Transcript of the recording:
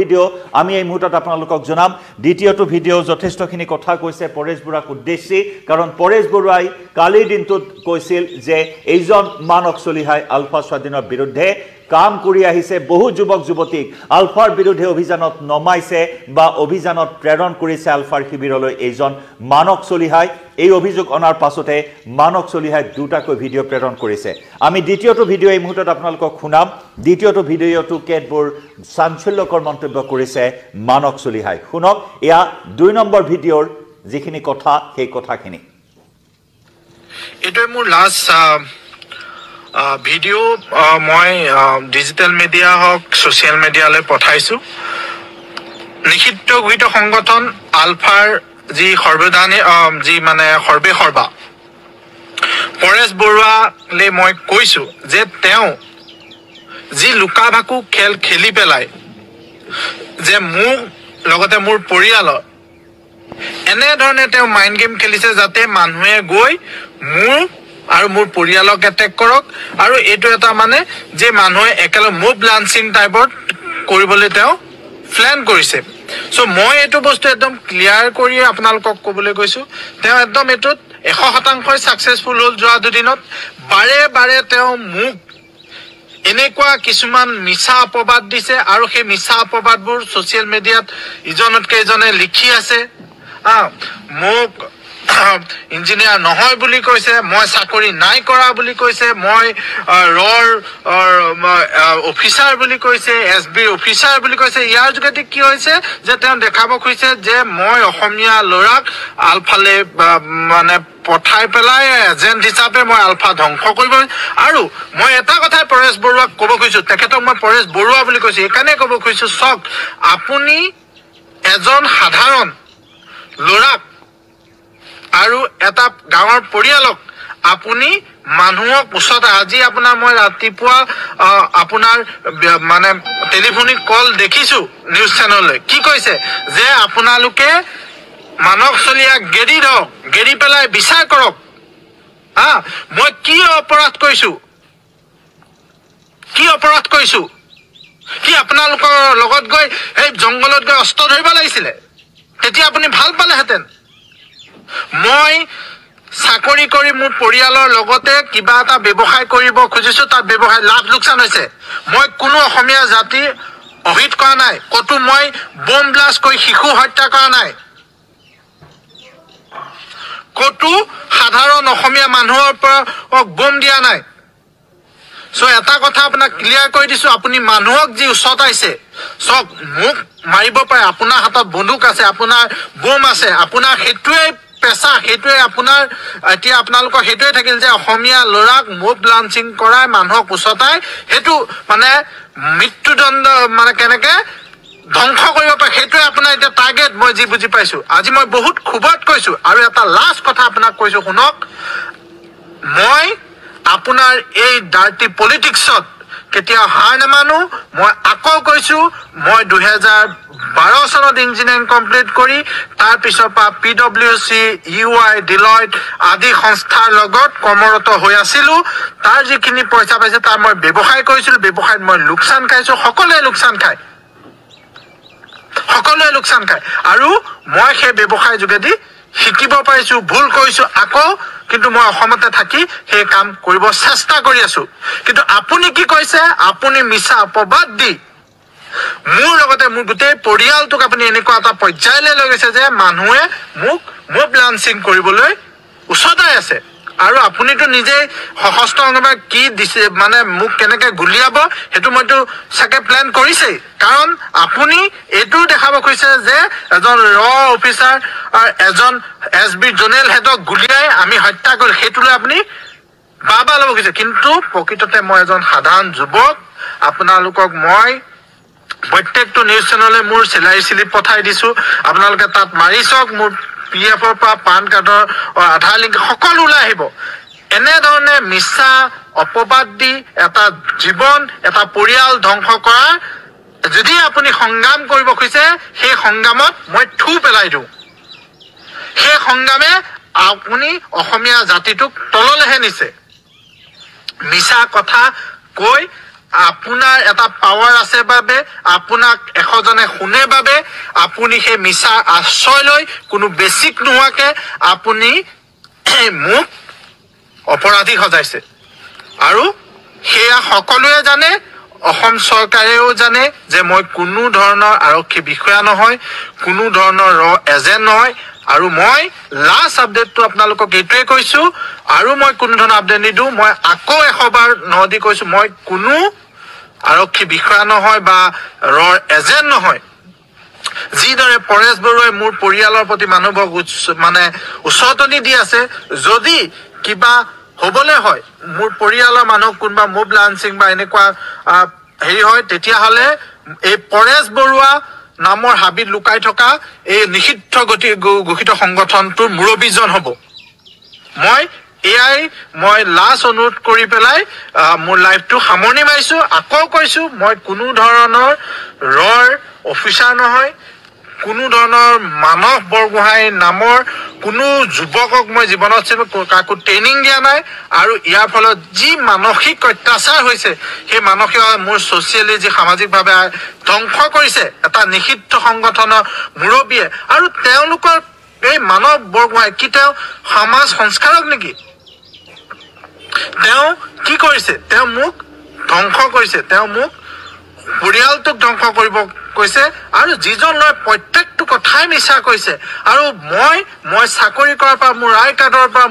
video আমি এই মুহূৰ্তত আপোনালোকক জনাম দ্বিতীয়টো ভিডিও যথেষ্টখিনি কথা কৈছে পৰেশ বৰুৱাক উদ্দেশ্যি কাৰণ পৰেশ বৰুৱাই কালিৰ দিনটোত কৈছিল যে এইজন মানক চলিহাই আলফা স্বাধীনৰ বিৰুদ্ধে কাম কৰি আহিছে বহু যুৱক যুৱতীক আলফাৰ বিৰুদ্ধে অভিযানত নমাইছে বা অভিযানত প্ৰেৰণ কৰিছে আলফাৰ শিবিৰলৈ এইজন মানক চলিহাই এই অভিযোগ অনাৰ পাছতে মানক চলিহাই দুটাকৈ ভিডিও প্ৰেৰণ কৰিছে আমি দ্বিতীয়টো ভিডিও এই মুহূৰ্তত আপোনালোকক শুনাম দ্বিতীয়টো ভিডিওটো কেতবোৰ চাঞ্চল্যকৰ মন্তব্য কৰিছে মানক চলিহাই শুনক এয়া 2 নম্বৰ ভিডিওৰ যিখিনি কথা সেই কথাখিনি এটো মোৰ লাষ্ট ভিডিও মই ডিজিটাল মিডিয়া হক সোশ্যাল মিডিয়ালৈ পঠাইছো নিষিদ্ধ ঘোষিত সংগঠন আলফাৰ যি সৰ্বদানে যি মানে সৰ্বা পৰেশ বৰুৱালে মই কৈছো যে তেওঁ যি লুকা ভাকু খেল খেলি পেলাই যে মোৰ লগতে মোৰ পৰিয়ালৰ এনে ধৰণে তেওঁ মাইন্ড গেম খেলিছে যাতে মানুহে গৈ মোৰ আৰু মোৰ পৰিয়ালক এটেক কৰক আৰু এটো এটা মানে যে মানুহে একেলগে মুভ লাঞ্চিং টাইপৰ কৰিবলৈ তেওঁ প্ল্যান কৰিছে সো মই এটো বস্তু একদম ক্লিয়াৰ কৰি আপোনালোকক ক'বলৈ গৈছো তেওঁ একদম এটোত 100% সাকসেসফুল হ'ল যোৱা দুদিনত বাৰে বাৰে তেওঁ মুখ এনেকুৱা কিছুমান মিছা অপবাদ দিছে আৰু সেই মিছা অপবাদবোৰ সোশ্যাল মিডিয়াত ইজনতকে ইজনে লিখি আছে মোক ইঞ্জিনিয়াৰ নহয় বুলি কৈছে মই চাকৰি নাই কৰা বুলি কৈছে মই ৰৰ অফিচাৰ বুলি কৈছে এসবি অফিচাৰ বুলি কৈছে ইয়াৰ যোগেদি কি হৈছে যে তেওঁ দেখাব খুজিছে যে মই অসমীয়া লৰাক আলফালে মানে পঠাই পেলাই এজেন্ট হিচাপে মই আলফা ধ্বংস কৰিব আৰু মই এটা কথা পৰেশ বৰুৱাক ক'ব খুজিছো তেখেতক মই পৰেশ বৰুৱা বুলি কৈছো একানে ক'ব খুজিছো সক আপুনি এজন সাধাৰণ লৰাক আৰু এটা গাঁৱৰ পৰিয়ালক আপুনি মানুহক উচ্চত আজি আপোনাৰ মই ৰাতিপুৱা আপোনাৰ মানে টেলিফোনিক কল দেখিছো নিউজ চেনেললৈ কি কৈছে যে আপোনালোকে মানক চলিয়া গেৰি পেলাই বিচাৰ কৰক মই কি অপৰাধ কৈছো কি আপোনালোকৰ লগত গৈ এই জংগলত গৈ অস্ত্ৰ ধৰিব লাগিছিলে তেতিয়া আপুনি ভাল পালেহেঁতেন মই চাকৰি কৰি মোৰ পৰিয়ালৰ লগতে কিবা এটা ব্যৱসায় কৰিব খুজিছো তাৰ ব্যৱসায় লাভ লোকসান হৈছে মই কোনো অসমীয়া জাতি অহিত কৰা নাই কতো মই বম ব্লাষ্ট কৰি শিশু হত্যা কৰা নাই কতো সাধাৰণ অসমীয়া মানুহৰ পৰা বম দিয়া নাই সো এটা কথা আপোনাক ক্লিয়াৰ কৰি দিছো আপুনি মানুহক যি উচতাইছে সব মুখ মাৰিব পাৰে আপোনাৰ হাতত বন্দুক আছে আপোনাৰ বম আছে আপোনাৰ হেতুৱে পেছা হেতুৱে আপোনাৰ এতিয়া আপোনালোকৰ হেতুৱে থাকিল যে অসমীয়া লৰাক মুভ লাঞ্চিং কৰাই মানুহক উচতাই হেতু মানে মৃত্যুদণ্ড মানে কেনেকে ধ্বংস কৰিব পাৰে হেতুৱে আপোনাৰ এটা টাৰ্গেট মই যি বুজি পাইছো আজি মই বহুত খুবত কৈছো আৰু এটা লাষ্ট কথা আপোনাক কৈছো শুনক মই আপোনাৰ এই ডাৰ্টি পলিটিক্সত কেতিয়া হাৰ নামানো মই আকৌ কৈছো মই 2012 চনত ইঞ্জিনিয়াৰিং কমপ্লিট কৰি তাৰ পিছৰ পৰা PwC UI ডিলয়ট আদি সংস্থাৰ লগত কৰ্মৰত হৈ আছিলো তাৰ যিখিনি পইচা পাইছে তাৰ মই ব্যৱসায় কৰিছিলো ব্যৱসায়ত মই লোকসান খাইছো সকলোৱে লোকসান খায় আৰু মই সেই ব্যৱসায় যোগেদি শিকিব পাৰিছো ভুল কৰিছো আকৌ কিন্তু মই অসমতে থাকি সেই কাম কৰিব চেষ্টা কৰি আছো কিন্তু আপুনি কি কৈছে আপুনি মিছা অপবাদ দি মোৰ লগতে মোৰ গোটেই পৰিয়ালটোক আপুনি এনেকুৱা এটা পৰ্যায়লৈ লৈ গৈছে যে মানুহে মোক মুভ লাঞ্চিং কৰিবলৈ উচতাই আছে আৰু আপুনিতো নিজে সহস্ত অংগবা কি দিছে মানে মোক কেনেকে গুলিয়াব হেতু মইতো সাকে প্ল্যান কৰিছে কাৰণ আপুনি এটো দেখাব কৈছে যে এজন ৰ অফিচাৰ আৰু এজন এসবি জোনেল হেডক গুলিয়াই আমি হত্যা কৰি হেতুলৈ আপুনি বাবা লব কৈছে কিন্তু প্ৰকৃততে মই এজন সাধাৰণ যুৱক আপোনালোকক মই প্ৰত্যেকটো নিউজ চেনেলে মোৰ সেলাই স্লিপ পঠাই দিছো আপোনালোকে তাত মাৰিছক মোৰ PF ৰ পৰা পান কাৰ্ডৰ আধাৰ লিংক সকলো ওলাই আহিব এনে ধৰণে মিছা অপবাদ দি এটা জীৱন এটা পৰিয়াল ধ্বংস কৰা যদি আপুনি সংগ্ৰাম কৰিব খুজিছে সেই সংগ্ৰামত মই থু পেলাই দিওঁ সেই সংগ্ৰামে আপুনি অসমীয়া জাতিটোক তললৈহে নিছে মিছা কথা কৈ আপোনাৰ এটা পাৱাৰ আছে বাবে আপোনাক এশজনে শুনে বাবে আপুনি সেই মিছা আশ্ৰয় লৈ কোনো বেছিক নোহোৱাকে আপুনি মোক অপৰাধী সজাইছে আৰু সেয়া সকলোৱে জানে অসম চৰকাৰেও জানে যে মই কোনো ধৰণৰ আৰক্ষী বিষয়া নহয় কোনো ধৰণৰ এজেণ্ট নহয় আৰু মই লাষ্ট আপডেটটো আপোনালোকক এইটোৱে কৈছো আৰু মই কোনো ধৰণৰ আপডেট নিদিওঁ মই আকৌ এশবাৰ নদী কৈছো মই কোনো আৰক্ষী বিষয়া নহয় বা এজেণ্ট নহয় যিদৰে পৰেশ বৰুৱাই মোৰ পৰিয়ালৰ প্ৰতি মানুহক মানে উচতনি দি আছে যদি কিবা হবলে হয় মোৰ পৰিয়ালৰ মানুহ কোনবা মুভ লাঞ্চিং বা এনেকুৱা হেৰি হয় তেতিয়াহ'লে এই পৰেশ বৰুৱা নামৰ হাবিত লুকাই থকা এই নিষিদ্ধ ঘোষিত সংগঠনটোৰ মুৰব্বীজন হ'ব মই লাষ্ট অনুৰোধ কৰি পেলাই মোৰ লাইফটো সামৰণি মাৰিছো আকৌ কৈছো মই কোনো ধৰণৰ অফিচাৰ নহয় কোনো ধৰণৰ মানৱ বৰগোহাঁই নামৰ কোনো যুৱকক মই জীৱনত কাকো ট্ৰেইনিং দিয়া নাই আৰু ইয়াৰ ফলত যি মানসিক অত্যাচাৰ হৈছে সেই মানসিক মোৰ ছ'চিয়েলি যি সামাজিকভাৱে ধ্বংস কৰিছে এটা নিষিদ্ধ সংগঠনৰ মুৰব্বীয়ে আৰু তেওঁলোকৰ এই মানৱ বৰগোহাঁই কি তেওঁ সমাজ সংস্কাৰক নেকি তেওঁ কি কৰিছে তেওঁ মোক ধ্বংস কৰিছে তেওঁ মোক পৰিয়ালটোক ধ্বংস কৰিব কৈছে আৰু যিজন লৈ প্ৰত্যেকটো কথাই মিছা কৈছে আৰু মই চাকৰি কৰাৰ পৰা মোৰ আই কাৰ্ডৰ পৰা